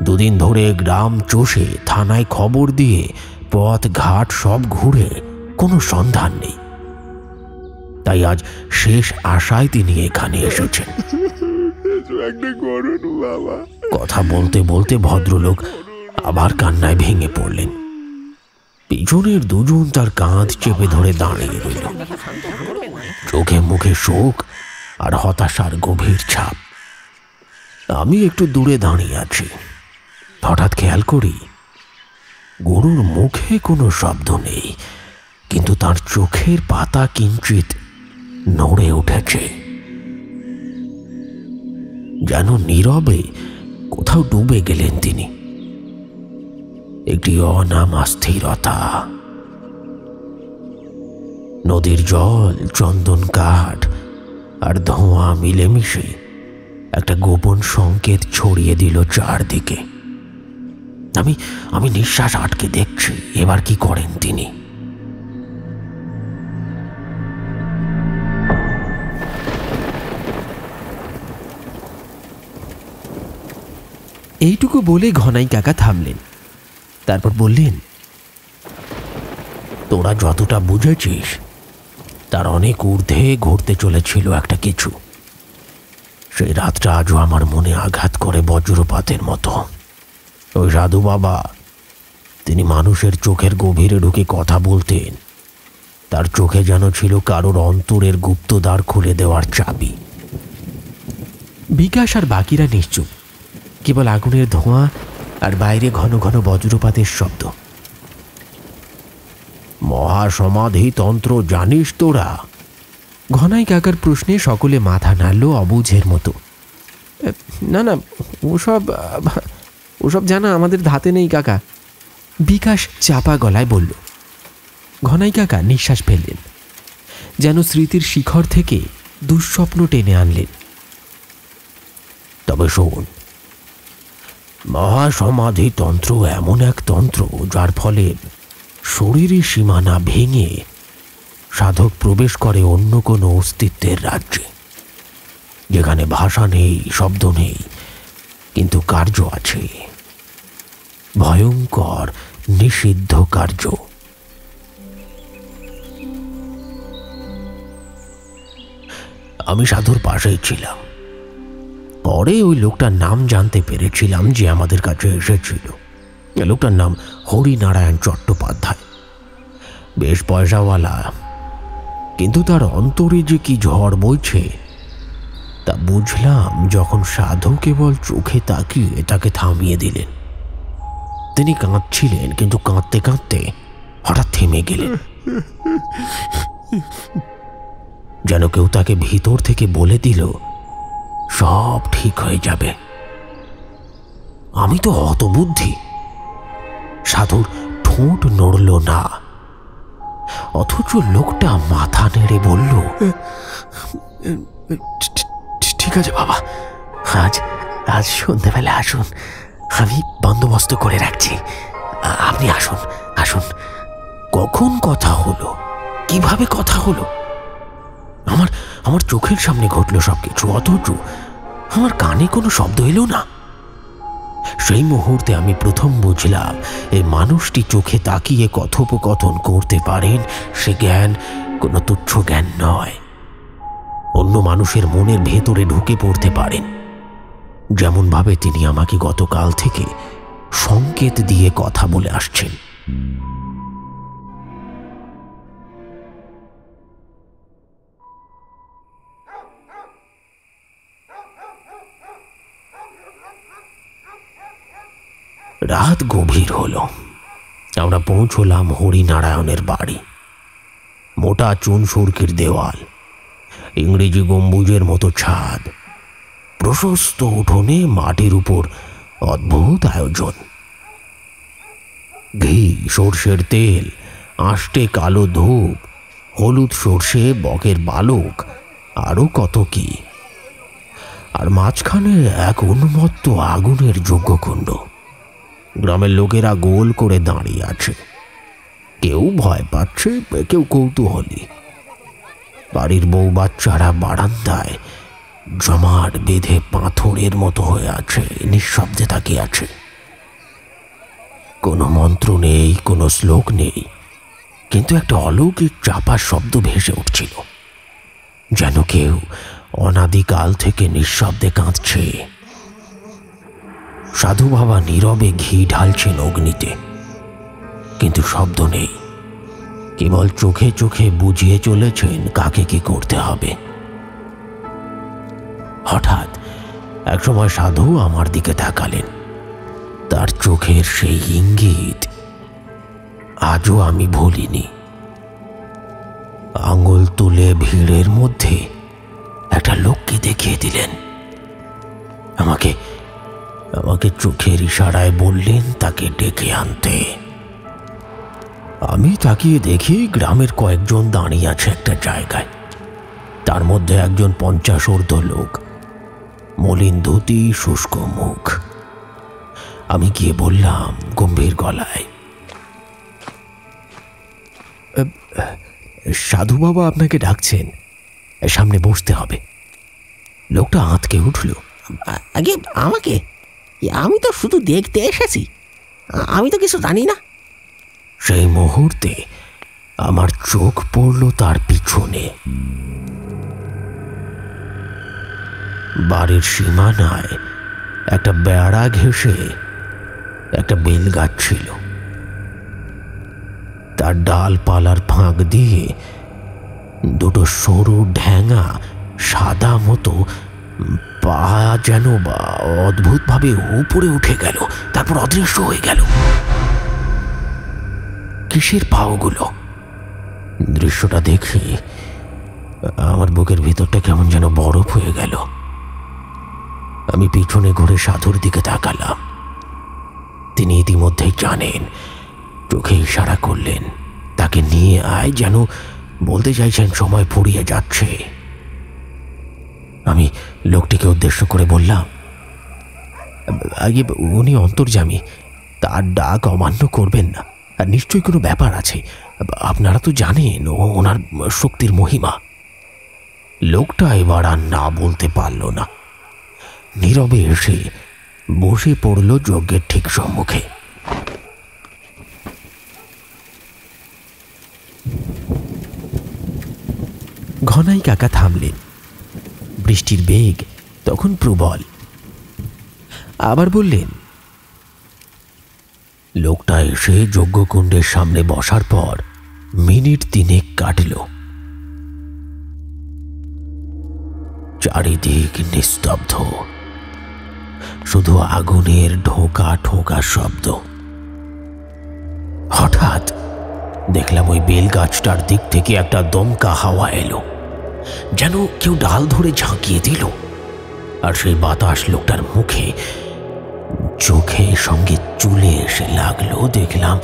2 দিন ধরে গ্রাম চষে, থানায় খবর দিয়ে, পথ ঘাট সব ঘুরে কোনো সন্ধান নেই। তাই আজ শেষ আশায় তিনি এখানে এসেছেন। কথা বলতে বলতে ভদ্রলোক আবার কান্নায় ভেঙে পড়লেন। পিছনের 2 জন তার কাঁধ চেপে ধরে দাঁড়িয়ে রইল, চোখে মুখে শোক আর হতাশার গভীর ছাপ। আমি একটু দূরে দাঁড়িয়ে আছি। হঠাৎ খেয়াল করি গরুর মুখে কোনো শব্দ নেই, কিন্তু তার চোখের পাতা কিঞ্চিত নড়ে উঠেছে। যেন নীরবে কোথাও ডুবে গেলেন তিনি। একটি অনামা স্থিরতা। নদীর জল, চন্দন কাঠ আর ধোঁয়া মিলেমিশে একটা গোপন সংকেত ছড়িয়ে দিল চারদিকে। আমি নিঃশ্বাস আটকে দেখছি এবার কি করেন তিনি। এইটুকু বলে ঘনাই কাকা থামলেন। তারপর বললেন, তোরা যতটা বুঝেছিস তার অনেক ঊর্ধ্বে ঘুরতে চলেছিল একটা কিছু। সেই রাতটা আজও আমার মনে আঘাত করে বজ্রপাতের মতো। ওই সাধু বাবা, তিনি মানুষের চোখের গভীরে ঢুকে কথা বলতেন। তার চোখে যেন ছিল কারোর অন্তরের গুপ্তদ্বার খুলে দেওয়ার চাবি। বিকাশ আর বাকিরা নিশ্চুপ, কেবল আগুনের ধোঁয়া আর বাইরে ঘন ঘন বজ্রপাতের শব্দ। মহাসমাধি তন্ত্র জানিস তোরা? ঘনাই কাকার প্রশ্নে সকলে মাথা নাড়ল অবুঝের মতো। না না, ওসব জানা আমাদের ধাতে নেই কাকা, বিকাশ চাপা গলায় বলল। ঘনাই কাকা নিঃশ্বাস ফেললেন, যেন স্মৃতির শিখর থেকে দুঃস্বপ্ন টেনে আনলেন। তবে শোন, মহাসমাধি তন্ত্র এমন এক তন্ত্র যার ফলে শরীরের সীমানা ভেঙে সাধক প্রবেশ করে অন্য কোনো অস্তিত্বের রাজ্যে, যেখানে ভাষা নেই, শব্দ নেই, কিন্তু কার্য আছে। ভয়ঙ্কর নিষিদ্ধ কার্য। আমি সাধুর পাশেই ছিলাম। পরে ওই লোকটার নাম জানতে পেরেছিলাম যে আমাদের কাছে এসেছিল। লোকটার নাম হরিনারায়ণ চট্টোপাধ্যায়। বেশ পয়সাওয়ালা, কিন্তু তার অন্তরে যে কি ঝড় বইছে তা বুঝলাম যখন সাধু কেবল চোখে তাকিয়ে তাকে থামিয়ে দিলেন। তিনি কাঁদছিলেন, কিন্তু কাঁদতে কাঁদতে হঠাৎ থেমে গেলেন, যেন কেউ তাকে ভিতর থেকে বলে দিল সব ঠিক হয়ে যাবে। আমি তো হতবুদ্ধি। সাধুর ঠোঁট নড়ল না, অথচ লোকটা মাথা নেড়ে বলল, ঠিক আছে বাবা, আজ সন্ধ্যাবেলা আসুন, আমি বন্দোবস্ত করে রাখছি, আপনি আসুন আসুন। কখন কথা হলো, কিভাবে কথা হলো? আমার চোখের সামনে ঘটল সবকিছু, অথচ আমার কানে কোনো শব্দ এলো না। সেই মুহূর্তে আমি প্রথম বুঝলাম এই মানুষটি চোখে তাকিয়ে কথোপকথন করতে পারেন, সে জ্ঞান কোনো তুচ্ছ জ্ঞান নয়। অন্য মানুষের মনের ভেতরে ঢুকে পড়তে পারেন, যেমনভাবে তিনি আমাকে গতকাল থেকে সংকেত দিয়ে কথা বলে আসছেন। রাত গভীর হলো। আমরা পৌঁছলাম হরিনারায়ণের বাড়ি। মোটা চুন সুরকির দেওয়াল, ইংরেজি গম্বুজের মতো ছাদ, প্রশস্ত উঠোনে মাটির উপর অদ্ভুত আয়োজন। ঘি, সর্ষের তেল, আষ্টে কালো ধূপ, হলুদ সর্ষে, বকের বালক, আরো কত কি। আর মাঝখানে এক উন্মত্ত আগুনের যজ্ঞকুণ্ড। গ্রামের লোকেরা গোল করে দাঁড়িয়ে আছে, কেউ ভয় পাচ্ছে, কেউ কৌতূহলী। বাড়ির বউ বাচ্চারা বারান্দায় জমাট বেঁধে পাথরের মতো হয়ে আছে, নিঃশব্দে তাকিয়ে আছে। কোনো মন্ত্র নেই, কোনো শ্লোক নেই, কিন্তু একটা অলৌকিক চাপার শব্দ ভেসে উঠছিল, যেন কেউ অনাদিকাল থেকে নিঃশব্দে কাঁদছে। সাধু বাবা নীরবে ঘি ঢালছেন অগ্নিতে, কিন্তু শব্দ নেই, কেবল চোখে চোখে বুঝিয়ে চলেছেন কাকে কি করতে হবে। হঠাৎ একসময় সাধু আমার দিকে তাকালেন। তার চোখের সেই ইঙ্গিত আজও আমি ভুলিনি। আঙুল তুলে ভিড়ের মধ্যে একটা লোককে দেখিয়ে দিলেন। আমাকে আমাকে চোখের ইশারায় বললেন তাকে ডেকে আনতে। আমি তাকিয়ে দেখি গ্রামের কয়েকজন দাঁড়িয়ে আছে একটা জায়গায়। তার মধ্যে একজন 50 ঊর্ধ্ব লোক, মলিন ধুতি, শুষ্ক মুখ। আমি গিয়ে বললাম গম্ভীর গলায়, সাধু বাবা আপনাকে ডাকছেন, সামনে বসতে হবে। লোকটা আঁতকে উঠল। আগে আমাকে? আমি তো শুধু দেখতে এসেছি, আমি তো কিছু জানি না। সেই মুহূর্তে আমার চোখ পড়ল তার পিছনে। বাড়ির সীমানায় একটা বেড়া ঘেঁষে একটা বেলগাছ ছিল। তার ডালপালার ফাঁক দিয়ে দুটো সরু ঢ্যাঙা সাদা মতো পা যেন অদ্ভুতভাবে উপরে উঠে গেল, তারপর অদৃশ্য হয়ে গেল। কিসের পাওগুলো? দৃশ্যটা দেখে আমার বুকের ভিতরটা কেমন যেন বরফ হয়ে গেল। আমি পিছনে ঘুরে সাধুর দিকে তাকালাম। তিনি ইতিমধ্যেই জানেন, চোখে ইশারা করলেন তাকে নিয়ে আয়, যেন বলতে চাইছেন সময় ফুরিয়ে যাচ্ছে। আমি লোকটিকে উদ্দেশ্য করে বললাম, আগে উনি অন্তর্যামী, তার ডাক অমান্য করবেন না। আর নিশ্চয়ই কোনো ব্যাপার আছে, আপনারা তো জানেন ওনার শক্তির মহিমা। লোকটা এবার আর না বলতে পারল না, নীরবে এসে বসে পড়ল যজ্ঞের ঠিক সম্মুখে। ঘনাই কাকা থামলেন। বৃষ্টির বেগ তখন প্রবল। আবার বললেন, লোকটা এসে যজ্ঞকুণ্ডের সামনে বসার পর মিনিট 3 কাটল। চারিদিক নিস্তব্ধ, শুধু আগুনের ঢোকা ঠোকা শব্দ। হঠাৎ দেখলাম ওই বেলগাছটার দিক থেকে একটা দমকা হাওয়া এলো, যেন কেউ ডাল ধরে ঝাঁকিয়ে দিল। আর সেই বাতাস লোকটার মুখে, চোখে, সঙ্গে চুলে এসে লাগলো। দেখলাম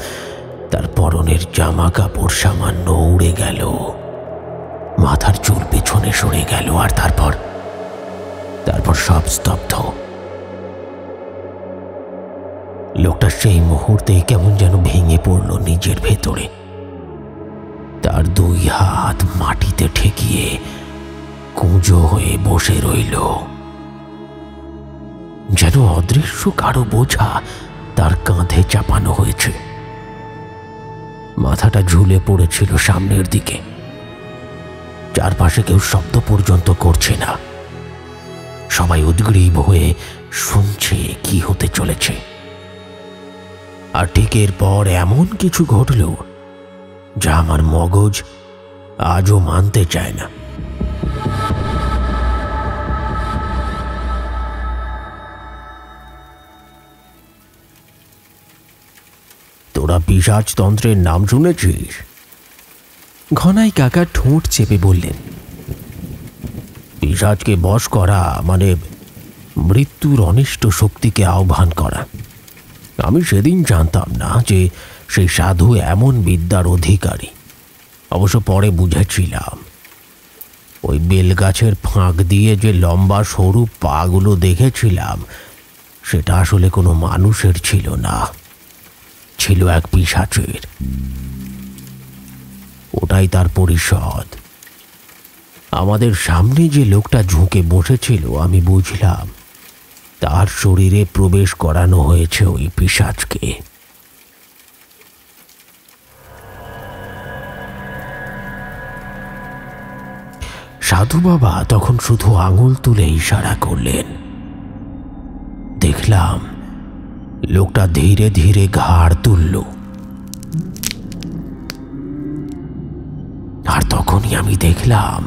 তার পরনের জামা কাপড় সামান্য উড়ে গেল, মাথার চুল পেছনে সরে গেল, আর তারপর সব স্তব্ধ। লোকটা সেই মুহূর্তে কেমন যেন ভেঙে পড়ল নিজের ভেতরে। তার 2 হাত মাটিতে ঠেকিয়ে কুঁজো হয়ে বসে রইল, যেন অদৃশ্য কারো বোঝা তার কাঁধে চাপানো হয়েছে। মাথাটা ঝুলে পড়েছিল সামনের দিকে। চারপাশে কেউ শব্দ পর্যন্ত করছে না, সবাই উদ্গ্রীব হয়ে শুনছে কি হতে চলেছে। আর ঠিক এরপর এমন কিছু ঘটল যা আমার মগজ আজও মানতে চায় না। তোরা পিশাচতন্ত্রের নাম শুনেছিস? ঘনাই কাকা ঠোঁট চেপে বললেন, পিশাচকে বশ করা মানে মৃত্যুর অনিষ্ট শক্তিকে আহ্বান করা। আমি সেদিন জানতাম না যে সেই সাধু এমন বিদ্যার অধিকারী। অবশ্য পরে বুঝেছিলাম, ওই বেলগাছের ফাঁক দিয়ে যে লম্বা সরু পাগুলো দেখেছিলাম সেটা আসলে কোনো মানুষের ছিল না, ছিল এক পিশাচের। ওটাই তার পরিষদ। আমাদের সামনে যে লোকটা ঝুঁকে বসেছিল, আমি বুঝলাম তার শরীরে প্রবেশ করানো হয়েছে ওই পিশাচকে। সাধু বাবা তখন শুধু আঙুল তুলে ইশারা করলেন। দেখলাম লোকটা ধীরে ধীরে ঘাড় তুলল, আর তখনই আমি দেখলাম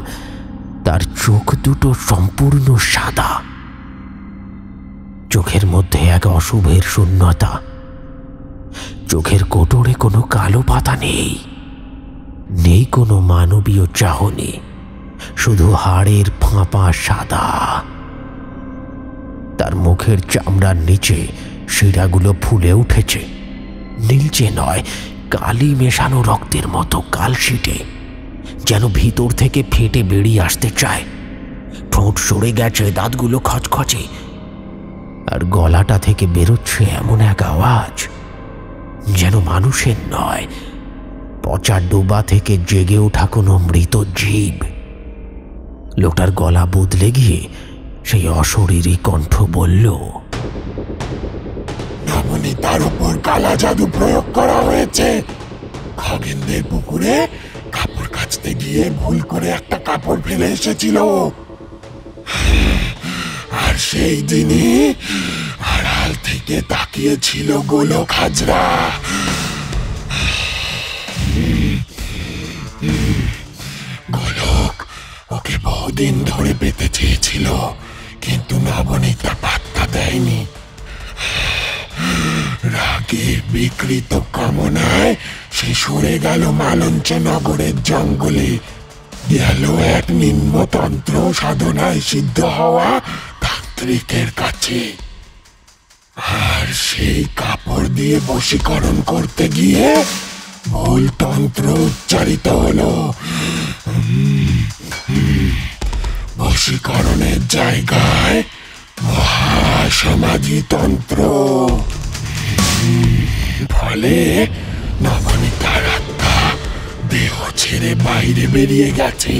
তার চোখ দুটো সম্পূর্ণ সাদা। চোখের মধ্যে এক অশুভের শূন্যতা। চোখের কোটরে কোনো কালো পাতা নেই, নেই কোনো মানবীয় চাহনি, শুধু হাড়ের ফাঁপা সাদা। তার মুখের চামড়ার নিচে শিরাগুলো ফুলে উঠেছে, নীলচে নয়, কালি মেশানো রক্তের মতো কালশিটে, যেন ভিতর থেকে ফেটে বেরিয়ে আসতে চায়। ঠোঁট সরে গেছে, দাঁতগুলো খচখচে, আর গলাটা থেকে বেরোচ্ছে এমন এক আওয়াজ যেন মানুষের নয়, পচা ডোবা থেকে জেগে ওঠা কোনো মৃত জীব। লোকটার গলা বদলে গিয়ে সেই অশরীরী কণ্ঠ বলল, নবনীতার উপর কালা জাদু প্রয়োগ করা হয়েছে। খগেনদের পুকুরে কাপড় কাচতে গিয়ে ভুল করে একটা কাপড় ফেলে এসেছিল, আর সেই দিনই আড়াল থেকে তাকিয়েছিল গোলক হাজরা। গোলক ওকে বহুদিন ধরে পেতে চেয়েছিল, কিন্তু নবনীতা পাত্তা দেয়নি। রাগের বিকৃত কামনায় সে সরে গেল মালঞ্চ নগরের জঙ্গলে, গেল এক নিম্নতন্ত্র সাধনায় সিদ্ধ হওয়া তান্ত্রিকের কাছে। আর সেই কাপড় দিয়ে বশীকরণ করতে গিয়ে ভুল তন্ত্র উচ্চারিত হলো। বশীকরণের জায়গায় মহাসমাধি তন্ত্র। ফলে নবনীতার আত্মা দেহ ছেড়ে বাইরে বেরিয়ে গেছে,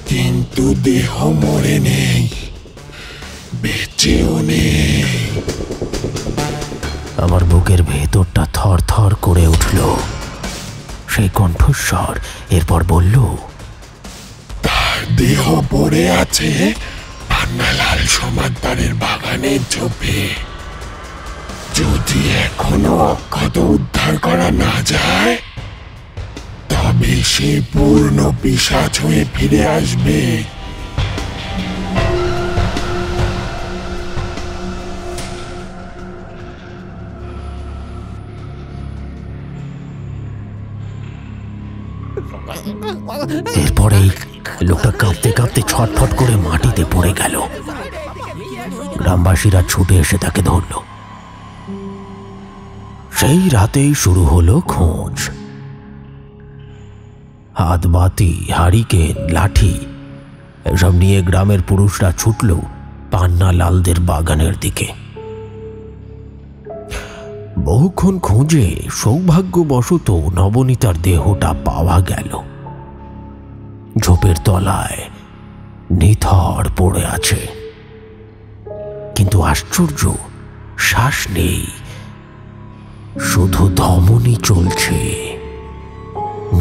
কিন্তু দেহ মরে নেই, বেঁচেও নেই। আমার বুকের ভেতরটা থর থর করে উঠল। সেই কণ্ঠস্বর এরপর বলল, তার দেহ পড়ে আছে পান্নালাল সমাদ্দারের বাগানের ঝোপে। যদি এখনো অক্ষত উদ্ধার করা না যায়, তবে সে পূর্ণ পিশাচ হয়ে ফিরে আসবে। এরপরেই লোকটা কাঁপতে কাঁপতে ছটফট করে মাটিতে পড়ে গেল। গ্রামবাসীরা ছুটে এসে তাকে ধরল। সেই রাতেই শুরু হলো খোঁজ। হাতবাতি, হারিকেন, লাঠি এসব নিয়ে গ্রামের পুরুষরা ছুটল পান্নালালদের বাগানের দিকে। বহুক্ষণ খোঁজে সৌভাগ্যবশত নবনীতার দেহটা পাওয়া গেল। ঝোপের তলায় নিথর পড়ে আছে, কিন্তু আশ্চর্য, শ্বাস নেই, শুধু ধমনী চলছে,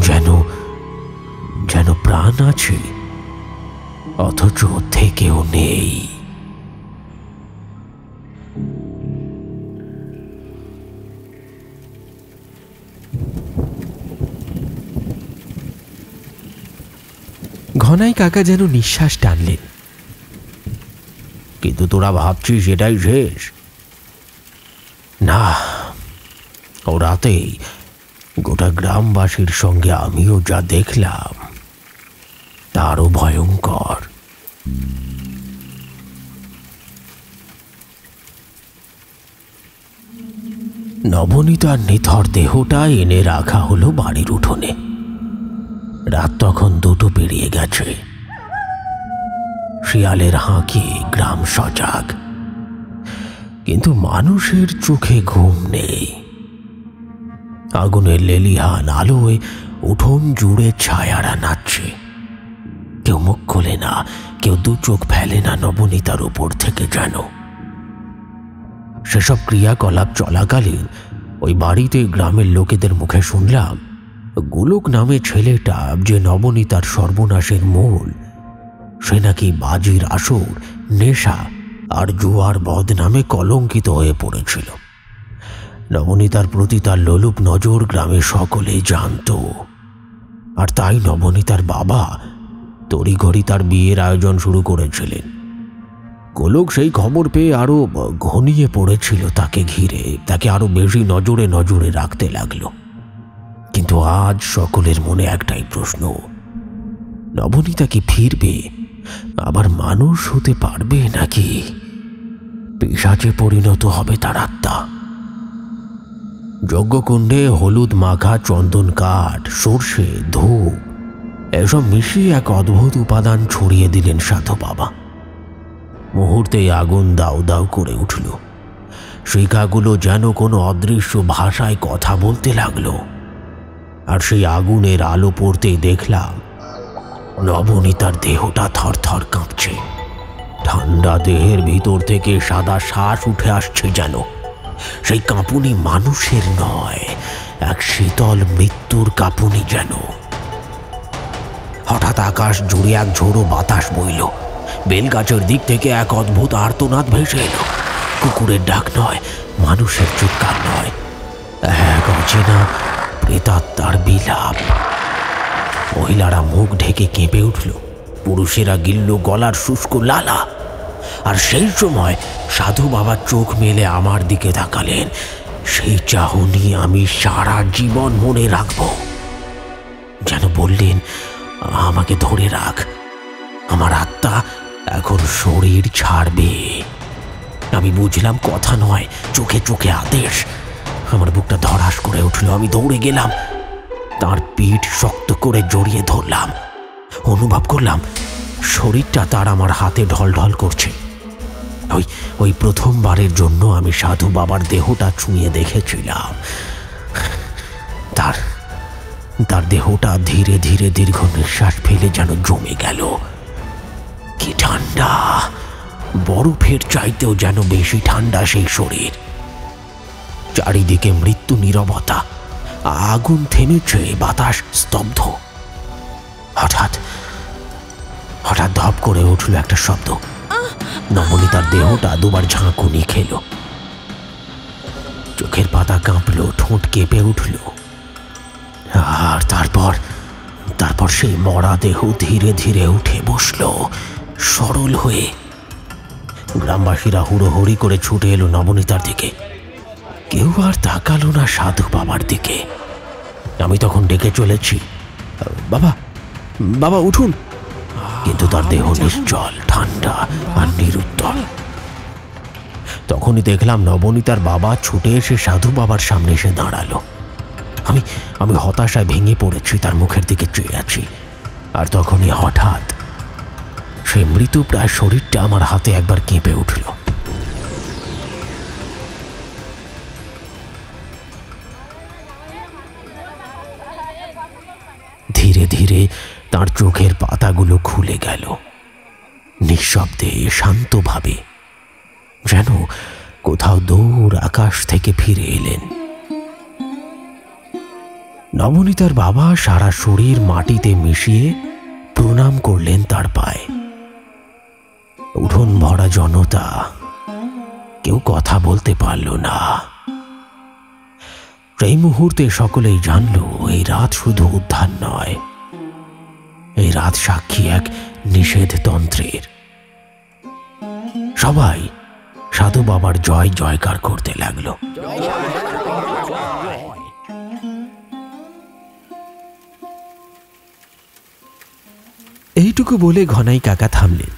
যেন যেন প্রাণ আছে, অথচ থেকেও নেই। ঘনাই কাকা যেন নিঃশ্বাস টানলেন। কিন্তু তোরা ভাবছিস এটাই শেষ? না, ও রাতেই গোটা গ্রামবাসীর সঙ্গে আমিও যা দেখলাম তারও ভয়ঙ্কর। নবনীতার নিথর দেহটা এনে রাখা হলো বাড়ির উঠোনে। রাত তখন 2টো পেরিয়ে গেছে। শিয়ালের হাঁকে গ্রাম সজাগ, কিন্তু মানুষের চোখে ঘুম নেই। আগুনের লেলিহান আলোয় উঠোন জুড়ে ছায়ারা নাচছে। কেউ মুখ খোলে না, কেউ 2 চোখ ফেলে না নবনীতার উপর থেকে। যেন সেসব ক্রিয়াকলাপ চলাকালীন ওই বাড়িতে গ্রামের লোকেদের মুখে শুনলাম, গোলক নামে ছেলেটা যে নবনীতার সর্বনাশের মূল, সে নাকি বাজির আসর, নেশা আর জুয়ার বদনামে কলঙ্কিত হয়ে পড়েছিল। নবনীতার প্রতি তার লোলুপ নজর গ্রামের সকলেই জানত, আর তাই নবনীতার বাবা তড়িঘড়ি তার বিয়ের আয়োজন শুরু করেছিলেন। গোলক সেই খবর পেয়ে আরো ঘনিয়ে পড়েছিল তাকে ঘিরে, তাকে আরো বেশি নজরে নজরে রাখতে লাগলো। কিন্তু আজ সকলের মনে একটাই প্রশ্ন, নবনীতা কি ফিরবে, আবার মানুষ হতে পারবে নাকি? পিশাচে পরিণত হবে তার আত্মা। যজ্ঞকুণ্ডে হলুদ মাখা চন্দন কাঠ, সর্ষে, ধূপ এসব মিশিয়ে এক অদ্ভুত উপাদান ছড়িয়ে দিলেন সাধু বাবা। মুহূর্তেই আগুন দাউ দাউ করে উঠল। শিখাগুলো যেন কোনো অদৃশ্য ভাষায় কথা বলতে লাগলো। আর সেই আগুনের আলো পড়তেই দেখলাম নবনীতার দেহটা থরথর কাঁপছে। ঠান্ডা দেহের ভিতর থেকে সাদা শ্বাস উঠে আসছে, যেন সেই কাঁপুনি মানুষের নয়, এক শীতল মৃত্যুর কাঁপুনি যেন। হঠাৎ আকাশ জুড়ে এক ঝোড়ো বাতাস বইল। বেলগাছের দিক থেকে এক অদ্ভুত আর্তনাদ ভেসে এলো। কুকুরের ডাক নয়, মানুষের চিৎকার নয়, এক অচেনা প্রেতাত্মার বিলাপ। মহিলারা মুখ ঢেকে কেঁপে উঠল, পুরুষেরা গিলল গলার শুষ্ক লালা। আর সেই সময় সাধু বাবার চোখ মেলে আমার দিকে তাকালেন। সেই চাহনি আমি সারা জীবন মনে রাখব। যেন বললেন, আমাকে ধরে রাখ, আমার আত্মা এখন শরীর ছাড়বে। আমি বুঝলাম কথা নয়, চোখে চোখে আদেশ। আমার বুকটা ধড়াস করে উঠল। আমি দৌড়ে গেলাম, তার পিঠ শক্ত করে জড়িয়ে ধরলাম। অনুভব করলাম শরীরটা তার আমার হাতে ঢলঢল করছে। ওই প্রথমবারের জন্য আমি সাধু বাবার দেহটা ছুঁয়ে দেখেছিলাম। তার দেহটা ধীরে ধীরে দীর্ঘ নিঃশ্বাস ফেলে যেন জমে গেল। কি ঠান্ডা! বরফের চাইতেও যেন বেশি ঠান্ডা সেই শরীর। চারিদিকে মৃত্যু নীরবতা। আগুন থেমেছে, বাতাস স্তব্ধ। হঠাৎ হঠাৎ ধপ করে উঠল একটা শব্দ। নবনীতার দেহটা দুবার ঝাঁকুনি খেল। চোখের পাতা কাঁপল, ঠোঁট কেঁপে উঠল। আর তারপর সেই মরা দেহ ধীরে ধীরে উঠে বসল, সরল হয়ে। গ্রামবাসীরা হুড়োহুড়ি করে ছুটে এলো নবনীতার দিকে। কেউ আর তাকালো না সাধু বাবার দিকে। আমি তখন ডেকে চলেছি, বাবা, বাবা উঠুন। কিন্তু তার দেহ নিশ্চল, ঠান্ডা আর নিরুত্তর। তখনই দেখলাম নবনীতার বাবা ছুটে এসে সাধু বাবার সামনে এসে দাঁড়ালো। আমি হতাশায় ভেঙে পড়েছি, তার মুখের দিকে চেয়ে আছি। আর তখনই হঠাৎ সেই মৃতপ্রায় শরীরটা আমার হাতে একবার কেঁপে উঠল। ধীরে ধীরে তার চোখের পাতাগুলো খুলে গেল, নিঃশব্দে, শান্তভাবে, যেন কোথাও দূর আকাশ থেকে ফিরে এলেন। নবনীতার বাবা সারা শরীর মাটিতে মিশিয়ে প্রণাম করলেন তার পায়ে। উঠোন ভরা জনতা, কেউ কথা বলতে পারল না। এই মুহূর্তে সকলেই জানল, এই রাত শুধু উদ্ধার নয়, এই রাত সাক্ষী এক নিষেধ তন্ত্রের। সবাই সাধু বাবার জয় জয়কার করতে লাগলো। এইটুকু বলে ঘনাই কাকা থামলেন।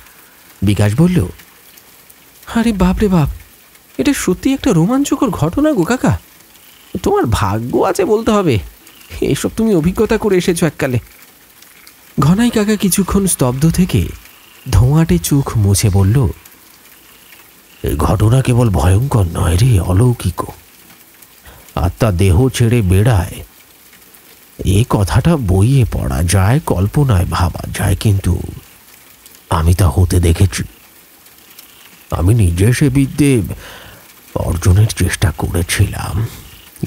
বিকাশ বলল, আরে বাপরে বাপ, এটা সত্যি একটা রোমাঞ্চকর ঘটনা গো কাকা। তোমার ভাগ্য আছে বলতে হবে, এসব তুমি অভিজ্ঞতা করে এসেছো এককালে। ঘনাই কাকা কিছুক্ষণ স্তব্ধ থেকে ধোঁয়াটে চোখ মুছে বলল, এই ঘটনা কেবল ভয়ঙ্কর নয় রে, অলৌকিক। আত্মা দেহ ছেড়ে বেড়ায়, এই কথাটা বইয়ে পড়া যায়, কল্পনায় ভাবা যায়, কিন্তু আমি তা হতে দেখেছি। আমি নিজে সে বিদ্যে অর্জনের চেষ্টা করেছিলাম।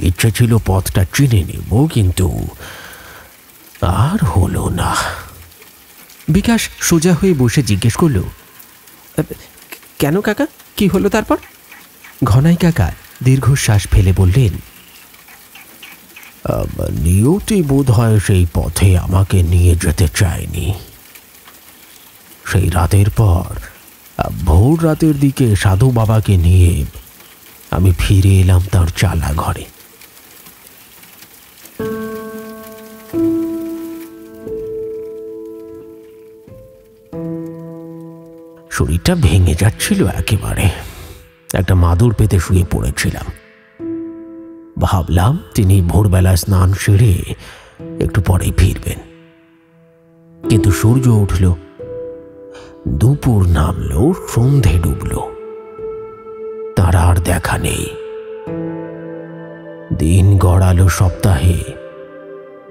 ইচ্ছে ছিল পথটা চিনে নেব, কিন্তু আর হলো না। বিকাশ সোজা হয়ে বসে জিজ্ঞেস করল, কেন কাকা, কি হলো তারপর? ঘনাই কাকা দীর্ঘশ্বাস ফেলে বললেন, নিয়তি বোধ হয় সেই পথে আমাকে নিয়ে যেতে চায়নি। সেই রাতের পর ভোর রাতের দিকে সাধু বাবাকে নিয়ে আমি ফিরে এলাম তার চালা ঘরে। শরীরটা ভেঙে যাচ্ছিল একেবারে। একটা মাদুর পেতে শুয়ে পড়েছিলাম। ভাবলাম তিনি ভোরবেলা স্নান সেরে একটু পরেই ফিরবেন, কিন্তু সূর্য উঠল, দুপুর নামল, সন্ধে ডুবল, তার আর দেখা নেই। দিন গড়ালো সপ্তাহে।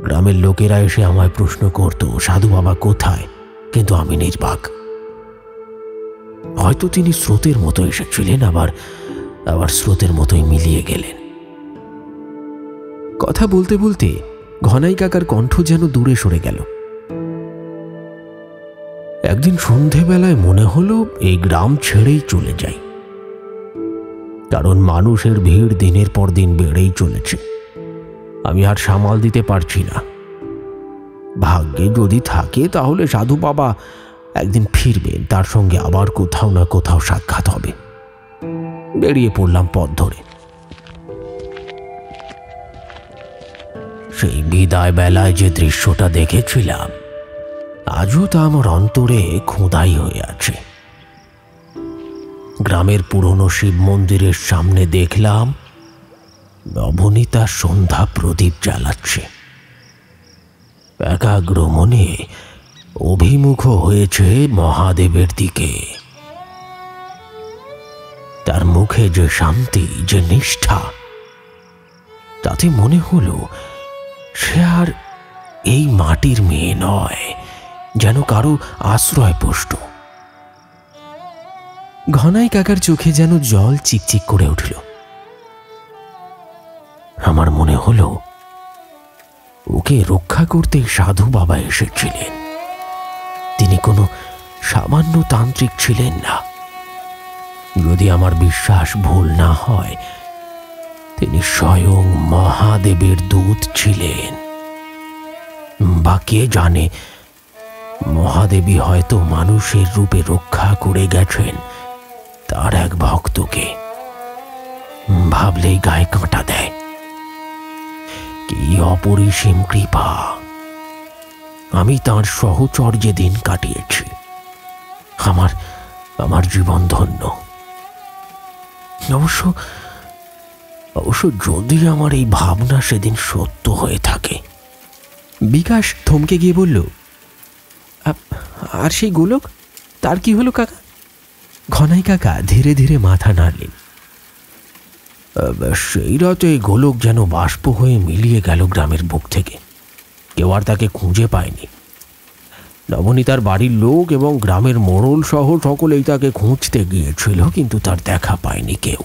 গ্রামের লোকেরা এসে আমায় প্রশ্ন করত সাধু বাবা কোথায়, কিন্তু আমি নির্বাক। হয়তো তিনি স্রোতের মতো এসেছিলেন, আবার স্রোতের মতোই মিলিয়ে গেলেন। কথা বলতে বলতে ঘনাই কাকার কণ্ঠ যেন দূরে সরে গেল। একদিন সন্ধেবেলায় মনে হলো এই গ্রাম ছেড়েই চলে যাই, কারণ মানুষের ভিড় দিনের পর দিন বেড়েই চলেছে। আমি আর সামাল দিতে পারছি না। ভাগ্যে যদি থাকে তাহলে সাধু বাবা একদিন ফিরবেন, তার সঙ্গে আবার কোথাও না কোথাও সাক্ষাৎ হবে। বেরিয়ে পড়লাম পথ ধরে। সেই বিদায় বেলায় যে দৃশ্যটা দেখেছিলাম আজও তা আমার অন্তরে খোদাই হয়ে আছে। গ্রামের পুরনো শিব মন্দিরের সামনে দেখলাম নবনীতা সন্ধ্যা প্রদীপ জ্বালাচ্ছে। একাগ্র মনে অভিমুখ হয়েছে মহাদেবের দিকে। তার মুখে যে শান্তি, যে নিষ্ঠা, তাতে মনে হলো সে আর এই মাটির মেয়ে নয়, যেন কারো আশ্রয়পুষ্ট। ঘনাই কাকার চোখে যেন জল চিকচিক করে উঠল। আমার মনে হলো ওকে রক্ষা করতে সাধু বাবা এসেছিলেন। তিনি কোনো সামান্য তান্ত্রিক ছিলেন না। যদি আমার বিশ্বাস ভুল না হয়, তিনি স্বয়ং মহাদেবের দূত ছিলেন। বা কে জানে, মহাদেবী হয়তো মানুষের রূপে রক্ষা করে গেছেন তার এক ভক্তকে। ভাবলেই গায়ে কাঁটা দেয়। কি অপরিসীম কৃপা! আমি তাঁর সহচর্যে দিন কাটিয়েছি। আমার জীবন ধন্য। অবশ্য যদি আমার এই ভাবনা সেদিন সত্য হয়ে থাকে। বিকাশ থমকে গিয়ে বলল, আর সেই গোলক, তার কি হলো কাকা? ঘনাই কাকা ধীরে ধীরে মাথা নাড়লেন। সেই রাতে গোলক যেন বাষ্প হয়ে মিলিয়ে গেল গ্রামের বুক থেকে। কেউ আর তাকে খুঁজে পায়নি। নবনীতার বাড়ির লোক এবং গ্রামের মোড়ল সহ সকলেই তাকে খুঁজতে গিয়েছিল, কিন্তু তার দেখা পায়নি কেউ।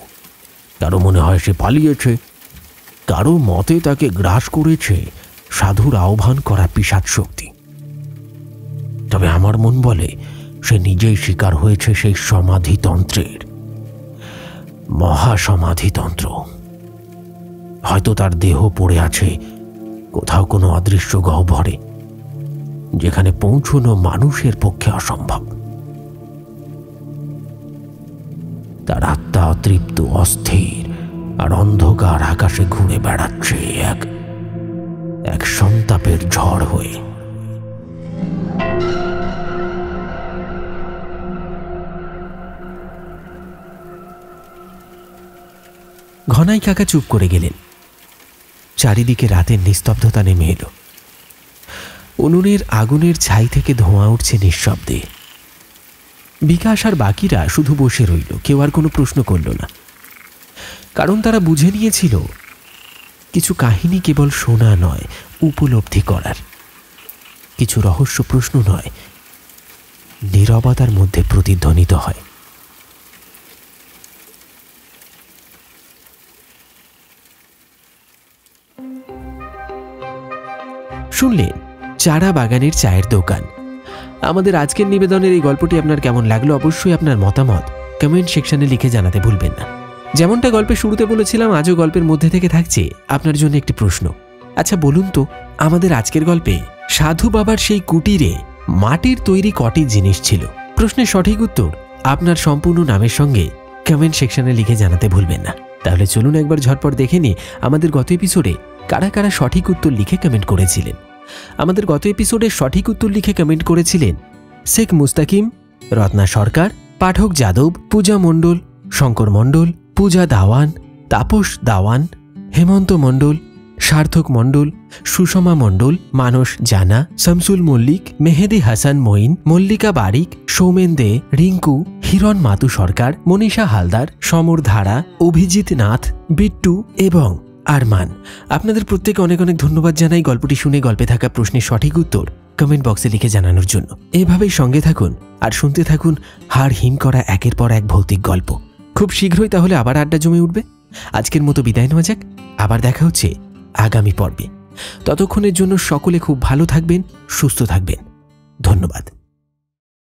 কারো মনে হয় সে পালিয়েছে, কারো মতে তাকে গ্রাস করেছে সাধুর আহ্বান করা পিশাচ শক্তি। তবে আমার মন বলে সে নিজেই শিকার হয়েছে সেই সমাধিতন্ত্রের, মহাসমাধিতন্ত্র। হয়তো তার দেহ পড়ে আছে কোথাও কোনো অদৃশ্য গহ্বরে, যেখানে পৌঁছানো মানুষের পক্ষে অসম্ভব। তার আত্মা অতৃপ্ত, অস্থির আর অন্ধকার আকাশে ঘুরে বেড়াচ্ছে এক সন্তাপের ঝড় হয়ে। ঘনাই কাকা চুপ করে গেলেন। চারিদিকে রাতের নিস্তব্ধতা নেমে এলো। উনুনের আগুনের ছাই থেকে ধোঁয়া উঠছে নিঃশব্দে। বিকাশ আর বাকিরা শুধু বসে রইল, কেউ আর কোনো প্রশ্ন করল না। কারণ তারা বুঝে নিয়েছিল কিছু কাহিনী কেবল শোনা নয়, উপলব্ধি করার। কিছু রহস্য প্রশ্ন নয়, নীরবতার মধ্যে প্রতিধ্বনিত হয়। শুনলেন চারা বাগানের চায়ের দোকান। আমাদের আজকের নিবেদনের এই গল্পটি আপনার কেমন লাগলো অবশ্যই আপনার মতামত কমেন্ট সেকশনে লিখে জানাতে ভুলবেন না। যেমনটা গল্পের শুরুতে বলেছিলাম, আজও গল্পের মধ্যে থেকে থাকছে আপনার জন্য একটি প্রশ্ন। আচ্ছা বলুন তো, আমাদের আজকের গল্পে সাধু বাবার সেই কুটিরে মাটির তৈরি কটি জিনিস ছিল? প্রশ্নের সঠিক উত্তর আপনার সম্পূর্ণ নামের সঙ্গে কমেন্ট সেকশনে লিখে জানাতে ভুলবেন না। তাহলে চলুন একবার ঝটপট দেখে নিই আমাদের গত এপিসোডে কারা কারা সঠিক উত্তর লিখে কমেন্ট করেছিলেন। আমাদের গত এপিসোডে সঠিক উত্তর লিখে কমেন্ট করেছিলেন শেখ মুস্তাকিম, রত্না সরকার, পাঠক যাদব, পূজা মণ্ডল, শঙ্কর মণ্ডল, পূজা দাওয়ান, তাপস দাওয়ান, হেমন্ত মণ্ডল, সার্থক মণ্ডল, সুষমা মণ্ডল, মানস জানা, শামসুল মল্লিক, মেহেদি হাসান মঈন, মল্লিকা বারিক, সৌমেন দে, রিঙ্কু, হিরণ মাতু সরকার, মনীষা হালদার, সমর ধারা, অভিজিৎ নাথ, বিট্টু এবং আরমান। আপনাদের প্রত্যেকে অনেক অনেক ধন্যবাদ জানাই গল্পটি শুনে গল্পে থাকা প্রশ্নের সঠিক উত্তর কমেন্ট বক্সে লিখে জানানোর জন্য। এভাবেই সঙ্গে থাকুন আর শুনতে থাকুন হাড় হিম করা একের পর এক ভৌতিক গল্প। খুব শীঘ্রই তাহলে আবার আড্ডা জমে উঠবে। আজকের মতো বিদায় নেওয়া যাক, আবার দেখা হচ্ছে আগামী পর্বে। ততক্ষণের জন্য সকলে খুব ভালো থাকবেন, সুস্থ থাকবেন। ধন্যবাদ।